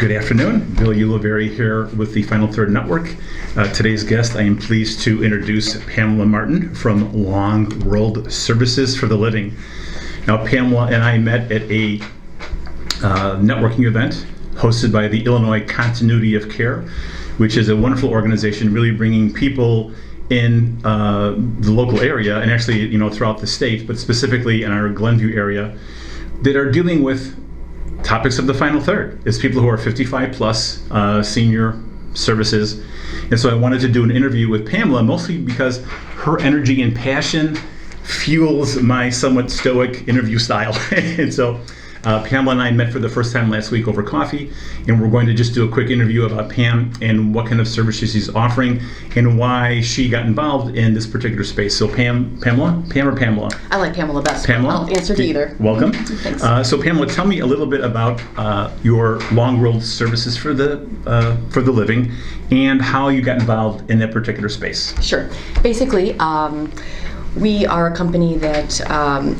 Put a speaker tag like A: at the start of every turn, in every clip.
A: Good afternoon. Bill Ulivari here with the Final Third Network. Today's guest, I am pleased to introduce Pamela Martin from Long World Services for the Living. Now, Pamela and I met at a networking event hosted by the Illinois Continuity of Care, which is a wonderful organization really bringing people in the local area and actually, throughout the state, but specifically in our Glenview area, that are dealing with topics of the final third. It's people who are 55 plus, senior services. And so I wanted to do an interview with Pamela, mostly because her energy and passion fuels my somewhat stoic interview style. And so Pamela and I met for the first time last week over coffee, and we're going to just do a quick interview about Pam and what kind of services she's offering and why she got involved in this particular space. So Pamela?
B: I like Pamela best.
A: Pamela?
B: I'll answer to either.
A: Welcome.
B: Thanks.
A: So Pamela, tell me a little bit about your Long World Services for the Living and how you got involved in that particular space.
B: Sure. Basically, we are a company that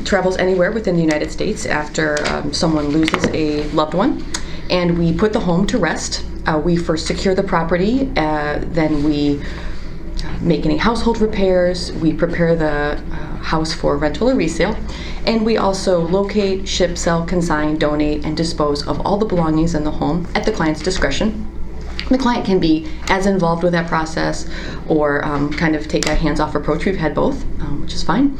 B: travels anywhere within the United States after someone loses a loved one, and we put the home to rest. We first secure the property, then we make any household repairs, we prepare the house for rental or resale, and we also locate, ship, sell, consign, donate, and dispose of all the belongings in the home at the client's discretion. The client can be as involved with that process or kind of take a hands-off approach. We've had both, which is fine.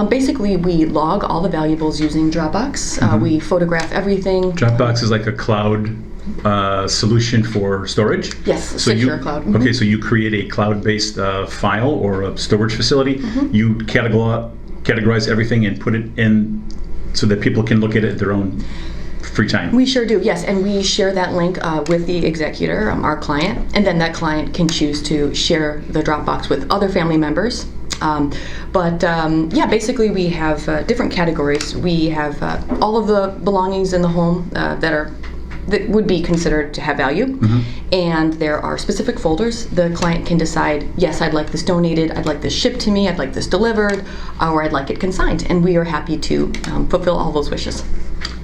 B: Basically, we log all the valuables using Dropbox. We photograph everything.
A: Dropbox is like a cloud solution for storage?
B: Yes,
A: so
B: secure cloud.
A: Okay, so you create a cloud-based file or a storage facility. You categorize everything and put it in so that people can look at it at their own free time.
B: We sure do, yes, and we share that link with the executor, our client, and then that client can choose to share the Dropbox with other family members. Basically we have different categories. We have all of the belongings in the home that would be considered to have value, and there are specific folders. The client can decide, yes, I'd like this donated, I'd like this shipped to me, I'd like this delivered, or I'd like it consigned, and we are happy to fulfill all those wishes.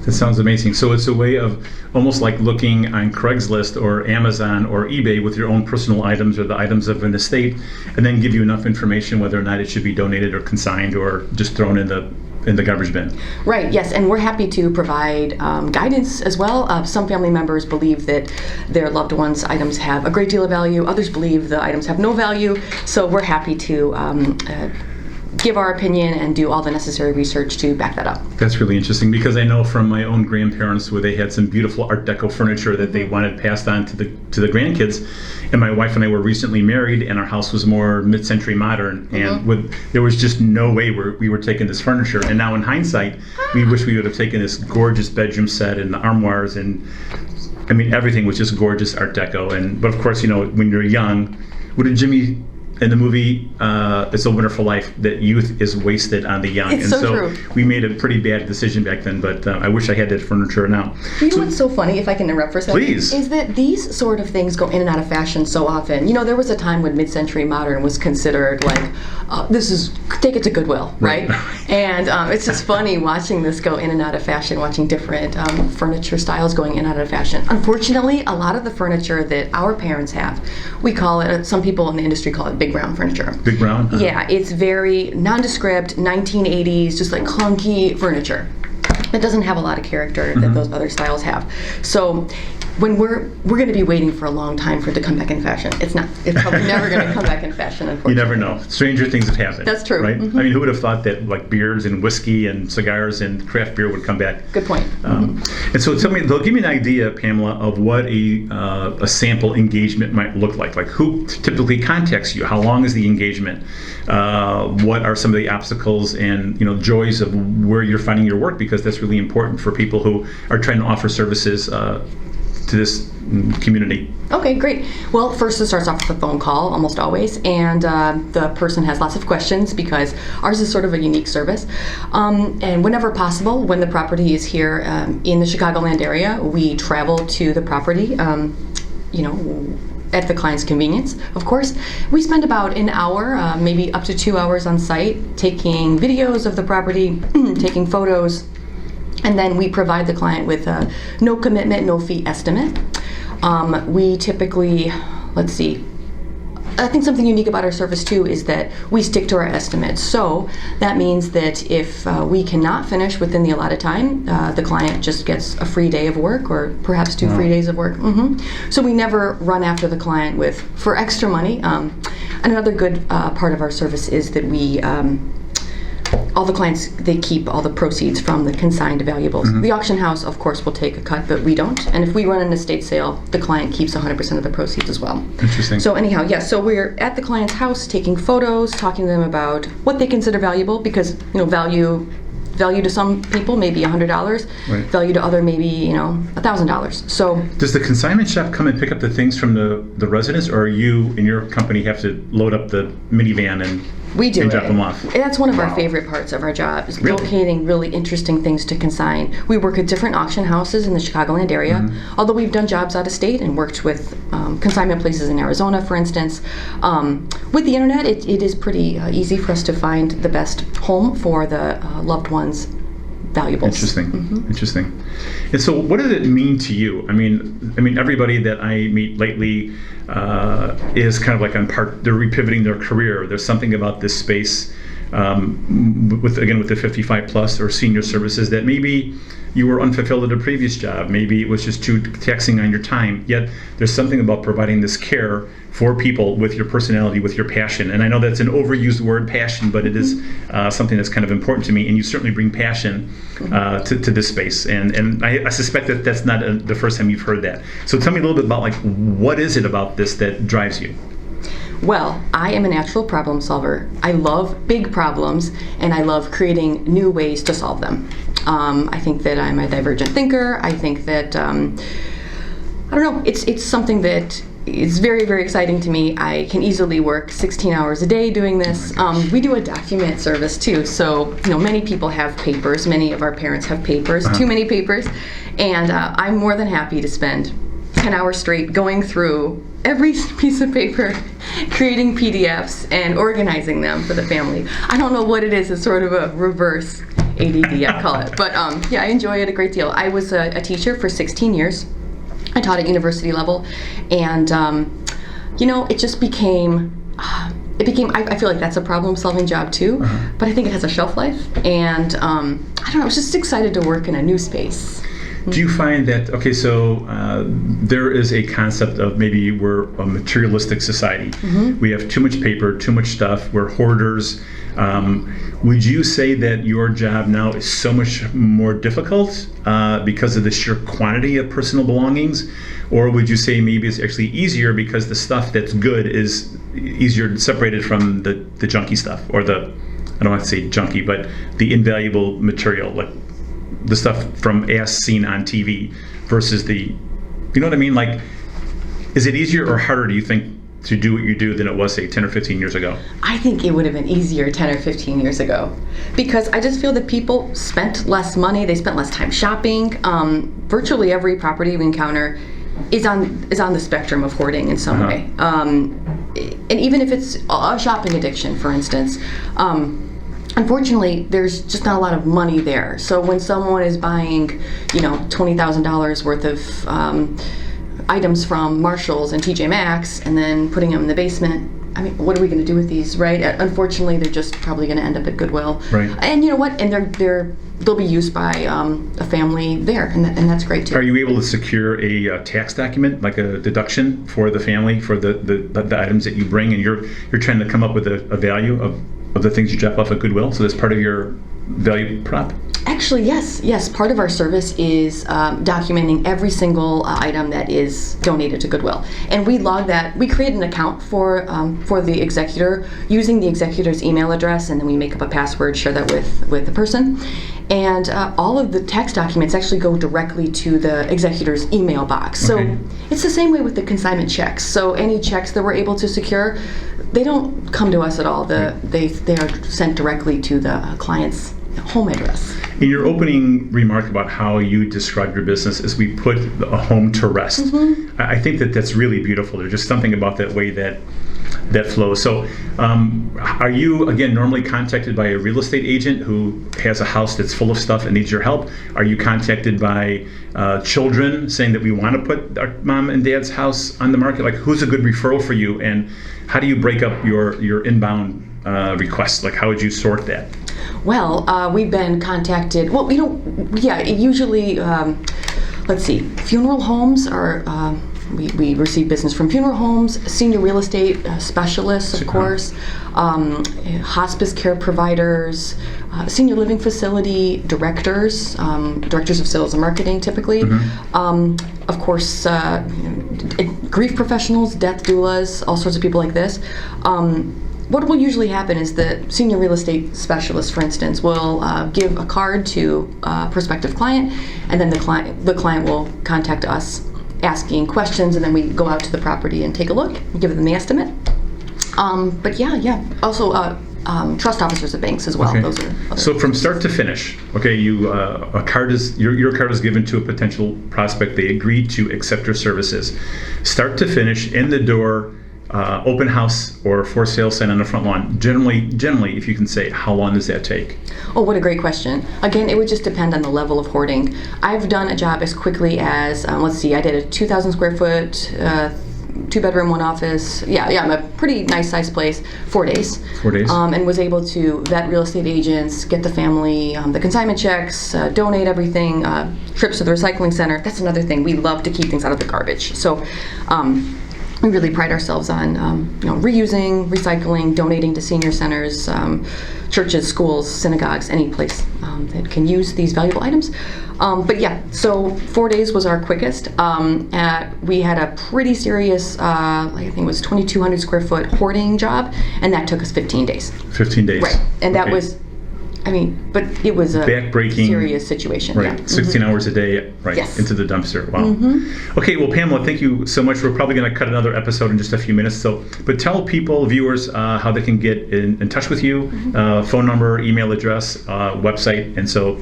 A: That sounds amazing. So it's a way of almost like looking on Craigslist or Amazon or eBay with your own personal items or the items of an estate, and then give you enough information whether or not it should be donated or consigned or just thrown in the garbage bin.
B: Right, yes, and we're happy to provide guidance as well. Some family members believe that their loved ones' items have a great deal of value. Others believe the items have no value. So we're happy to give our opinion and do all the necessary research to back that up.
A: That's really interesting because I know from my own grandparents where they had some beautiful Art Deco furniture that they wanted passed on to the grandkids. And my wife and I were recently married, and our house was more mid-century modern, and there was just no way we were taking this furniture. And now in hindsight, we wish we would have taken this gorgeous bedroom set and the armoires, and I mean everything was just gorgeous Art Deco. But of course, when you're young, what did Jimmy in the movie It's a Wonderful Life, that youth is wasted on the young.
B: It's
A: and
B: so true.
A: We made a pretty bad decision back then, but I wish I had that furniture now.
B: You know what's so funny, if I can interrupt for a second?
A: Please.
B: Is that these sort of things go in and out of fashion so often. There was a time when mid-century modern was considered like, take it to Goodwill, right? And it's just funny watching this go in and out of fashion, watching different furniture styles going in and out of fashion. Unfortunately, a lot of the furniture that our parents have, we call it, some people in the industry call it big brown furniture.
A: Big brown?
B: Yeah, it's very nondescript, 1980s, just like clunky furniture. That doesn't have a lot of character that those other styles have. So when we're going to be waiting for a long time for it to come back in fashion. It's probably never going to come back in fashion, unfortunately.
A: You never know. Stranger things have happened.
B: That's true.
A: Right? I mean, who would have thought that like beards and whiskey and cigars and craft beer would come back?
B: Good point.
A: And so give me an idea, Pamela, of what a sample engagement might look like. Like who typically contacts you? How long is the engagement? What are some of the obstacles and joys of where you're finding your work? Because that's really important for people who are trying to offer services to this community. Okay,
B: great. Well, first it starts off with a phone call, almost always, and the person has lots of questions because ours is sort of a unique service. And whenever possible, when the property is here in the Chicagoland area, we travel to the property, at the client's convenience, of course. We spend about an hour, maybe up to 2 hours on site, taking videos of the property, taking photos, And then we provide the client with a no commitment, no fee estimate. We typically, let's see, I think something unique about our service too is that we stick to our estimates. So that means that if we cannot finish within the allotted time, the client just gets a free day of work, or perhaps two free days of work. So we never run after the client for extra money. Another good part of our service is that we all the clients, they keep all the proceeds from the consigned valuables. The auction house, of course, will take a cut, but we don't. And if we run an estate sale, the client keeps 100% of the proceeds as well.
A: Interesting.
B: So anyhow, yes, so we're at the client's house taking photos, talking to them about what they consider valuable, because value to some people maybe $100,
A: right.
B: Value to other maybe $1,000. So
A: does the consignment shop come and pick up the things from the residents, or you and your company have to load up the minivan and
B: we do
A: drop them off?
B: That's one of our favorite parts of our job, is locating really interesting things to consign. We work at different auction houses in the Chicagoland area, although we've done jobs out of state and worked with consignment places in Arizona, for instance. With the internet, it is pretty easy for us to find the best home for the loved one's valuables. Interesting. And so what does it mean to you? I mean, everybody that I meet lately is kind of like they're repivoting their career. There's something about this space with the 55 plus or senior services that maybe you were unfulfilled at a previous job. Maybe it was just too taxing on your time. Yet there's something about providing this care for people with your personality, with your passion. And I know that's an overused word, passion, but it is something that's kind of important to me. And you certainly bring passion to this space. And I suspect that that's not the first time you've heard that. So tell me a little bit about what is it about this that drives you? Well, I am a natural problem solver. I love big problems, and I love creating new ways to solve them. I think that I'm a divergent thinker. I think that, I don't know, it's something that is very, very exciting to me. I can easily work 16 hours a day doing this. We do a document service too, so many people have papers. Many of our parents have papers, too many papers, and I'm more than happy to spend 10 hours straight going through every piece of paper, creating PDFs and organizing them for the family. I don't know what it is. It's sort of a reverse ADD, I call it. But yeah, I enjoy it a great deal. I was a teacher for 16 years. I taught at university level, and it just became. I feel like that's a problem-solving job too, but I think it has a shelf life, and I don't know. I was just excited to work in a new space.
A: Do you find that, there is a concept of maybe we're a materialistic society. We have too much paper, too much stuff, we're hoarders. Would you say that your job now is so much more difficult because of the sheer quantity of personal belongings? Or would you say maybe it's actually easier because the stuff that's good is easier separated from the junky stuff, or I don't want to say junky, but the invaluable material, like the stuff from as seen on TV versus you know what I mean? Is it easier or harder, do you think, to do what you do than it was, say, 10 or 15 years ago?
B: I think it would have been easier 10 or 15 years ago, because I just feel that people spent less money, they spent less time shopping. Virtually every property we encounter is on the spectrum of hoarding in some way. And even if it's a shopping addiction, for instance, unfortunately, there's just not a lot of money there. So when someone is buying, $20,000 worth of items from Marshall's and TJ Maxx and then putting them in the basement, I mean, what are we going to do with these, right? Unfortunately, they're just probably going to end up at Goodwill.
A: Right.
B: And you know what? And they'll be used by a family there, and that's great too.
A: Are you able to secure a tax document, like a deduction for the family for the items that you bring, and you're trying to come up with a value of the things you drop off at Goodwill? So that's part of your value prop?
B: Actually, yes. Part of our service is documenting every single item that is donated to Goodwill, and we log that. We create an account for the executor using the executor's email address, and then we make up a password, share that with the person, and all of the tax documents actually go directly to the executor's email box.
A: Okay.
B: So it's the same way with the consignment checks. So any checks that we're able to secure, they don't come to us at all. They are sent directly to the client's home address.
A: In your opening remark about how you describe your business as we put a home to rest, I think that that's really beautiful. There's just something about that way that flows. So are you, again, normally contacted by a real estate agent who has a house that's full of stuff and needs your help? Are you contacted by children saying that we want to put our mom and dad's house on the market? Like, who's a good referral for you, and how do you break up your inbound requests? Like, how would you sort that?
B: Well, we've been contacted, usually, let's see, funeral homes are, we receive business from funeral homes, senior real estate specialists, of course, hospice care providers, senior living facility directors, directors of sales and marketing typically, of course, grief professionals, death doulas, all sorts of people like this. What will usually happen is the senior real estate specialist, for instance, will give a card to a prospective client, and then the client will contact us asking questions, and then we go out to the property and take a look and give them the estimate. Also trust officers at banks as well.
A: Okay.
B: Those are other
A: so from start to finish, okay, your card is given to a potential prospect. They agree to accept your services. Start to finish, in the door, open house or for sale sign on the front lawn. Generally, if you can say, how long does that take?
B: Oh, what a great question. Again, it would just depend on the level of hoarding. I've done a job as quickly as, I did a 2,000 square foot, 2-bedroom, 1 office. I'm a pretty nice sized place, 4 days.
A: 4 days.
B: And was able to vet real estate agents, get the family, the consignment checks, donate everything, trips to the recycling center. That's another thing. We love to keep things out of the garbage. So, we really pride ourselves on reusing, recycling, donating to senior centers, churches, schools, synagogues, any place that can use these valuable items. So 4 days was our quickest. We had a pretty serious, I think it was 2,200 square foot hoarding job, and that took us 15 days.
A: 15 days.
B: Right, and that was, but it was a
A: backbreaking,
B: serious situation.
A: Right,
B: Yeah.
A: 16 hours a day, right,
B: Yes.
A: into the dumpster. Wow. Okay, well, Pamela, thank you so much. We're probably going to cut another episode in just a few minutes. But tell people, viewers, how they can get in touch with you, phone number, email address, website, and so.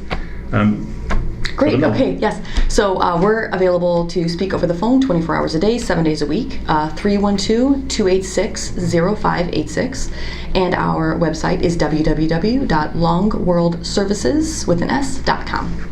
B: Great. Okay. Yes. So we're available to speak over the phone 24 hours a day, 7 days a week. 312-286-0586, and our website is www.longworldservices.com.